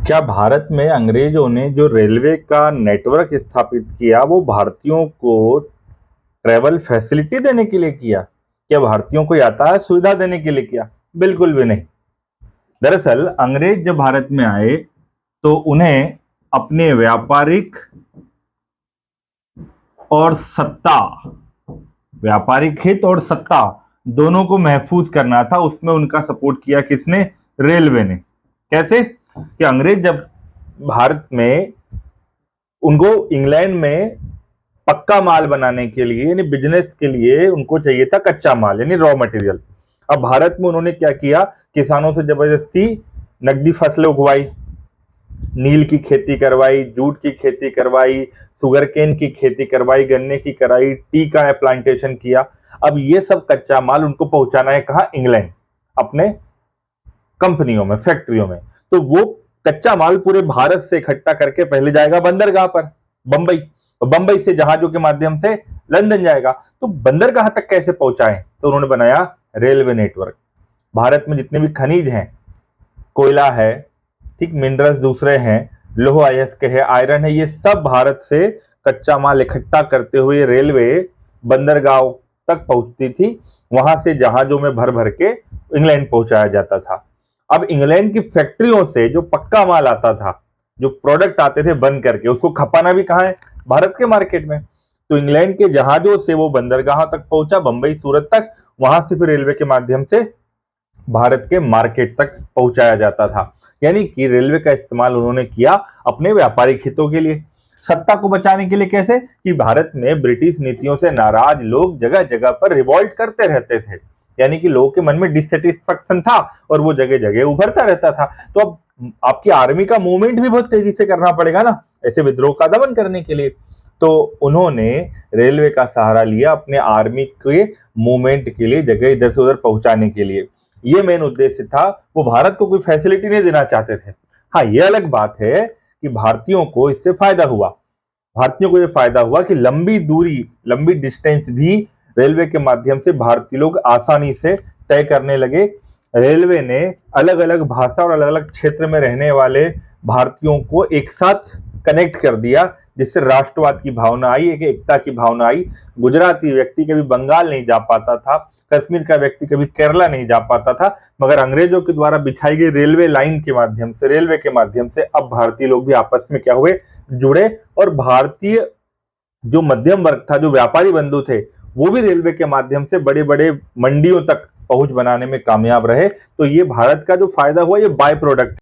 क्या भारत में अंग्रेजों ने जो रेलवे का नेटवर्क स्थापित किया वो भारतीयों को ट्रैवल फैसिलिटी देने के लिए किया? क्या भारतीयों को यातायात सुविधा देने के लिए किया? बिल्कुल भी नहीं। दरअसल अंग्रेज जब भारत में आए तो उन्हें अपने व्यापारिक और सत्ता, व्यापारिक हित और सत्ता दोनों को महफूज करना था। उसमें उनका सपोर्ट किया किसने? रेलवे ने। कैसे कि अंग्रेज जब भारत में, उनको इंग्लैंड में पक्का माल बनाने के लिए यानी बिजनेस के लिए उनको चाहिए था कच्चा माल यानी रॉ मटेरियल। अब भारत में उन्होंने क्या किया? किसानों से जबरदस्ती नकदी फसलें उगवाई, नील की खेती करवाई, जूट की खेती करवाई, शुगर केन की खेती करवाई, गन्ने की कराई, टी का प्लांटेशन किया। अब ये सब कच्चा माल उनको पहुंचाना है कहाँ? इंग्लैंड, अपने कंपनियों में, फैक्ट्रियों में। तो वो कच्चा माल पूरे भारत से इकट्ठा करके पहले जाएगा बंदरगाह पर, बंबई, और बंबई से जहाजों के माध्यम से लंदन जाएगा। तो बंदरगाह तक कैसे पहुंचाएं? तो उन्होंने बनाया रेलवे नेटवर्क। भारत में जितने भी खनिज हैं, कोयला है, ठीक, मिनरल्स दूसरे हैं, लोह अयस्क है, आयरन है, ये सब भारत से कच्चा माल इकट्ठा करते हुए रेलवे बंदरगाह तक पहुंचती थी। वहां से जहाजों में भर भर के इंग्लैंड पहुंचाया जाता था। अब इंग्लैंड की फैक्ट्रियों से जो पक्का माल आता था, जो प्रोडक्ट आते थे बन करके, उसको खपाना भी कहाँ है? भारत के मार्केट में। तो इंग्लैंड के जहाजों से वो बंदरगाह तक पहुंचा, बंबई, सूरत तक। वहां से फिर रेलवे के माध्यम से भारत के मार्केट तक पहुंचाया जाता था। यानी कि रेलवे का इस्तेमाल उन्होंने किया अपने व्यापारिक हितों के लिए, सत्ता को बचाने के लिए। कैसे कि भारत में ब्रिटिश नीतियों से नाराज लोग जगह जगह पर रिवॉल्ट करते रहते थे, यानी कि लोगों के मन में डिससेटिस्फैक्शन था और वो जगह जगह उभरता रहता था। तो अब आपकी आर्मी का मूवमेंट भी बहुत तेजी से करना पड़ेगा ना, ऐसे विद्रोह का दमन करने के लिए। तो उन्होंने रेलवे का सहारा लिया अपने आर्मी के मूवमेंट के लिए, जगह इधर से उधर पहुंचाने के लिए। ये मेन उद्देश्य था। वो भारत को कोई फैसिलिटी नहीं देना चाहते थे। हाँ, ये अलग बात है कि भारतीयों को इससे फायदा हुआ। भारतीयों को यह फायदा हुआ कि लंबी दूरी, लंबी डिस्टेंस भी रेलवे के माध्यम से भारतीय लोग आसानी से तय करने लगे। रेलवे ने अलग अलग भाषा और अलग अलग क्षेत्र में रहने वाले भारतीयों को एक साथ कनेक्ट कर दिया, जिससे राष्ट्रवाद की भावना आई, एक एकता की भावना आई। गुजराती व्यक्ति कभी बंगाल नहीं जा पाता था, कश्मीर का व्यक्ति कभी केरला नहीं जा पाता था, मगर अंग्रेजों के द्वारा बिछाई गई रेलवे लाइन के माध्यम से, रेलवे के माध्यम से अब भारतीय लोग भी आपस में क्या हुए? जुड़े। और भारतीय जो मध्यम वर्ग था, जो व्यापारी बंधु थे, वो भी रेलवे के माध्यम से बड़े बड़े मंडियों तक पहुंच बनाने में कामयाब रहे। तो ये भारत का जो फायदा हुआ, ये बाय प्रोडक्ट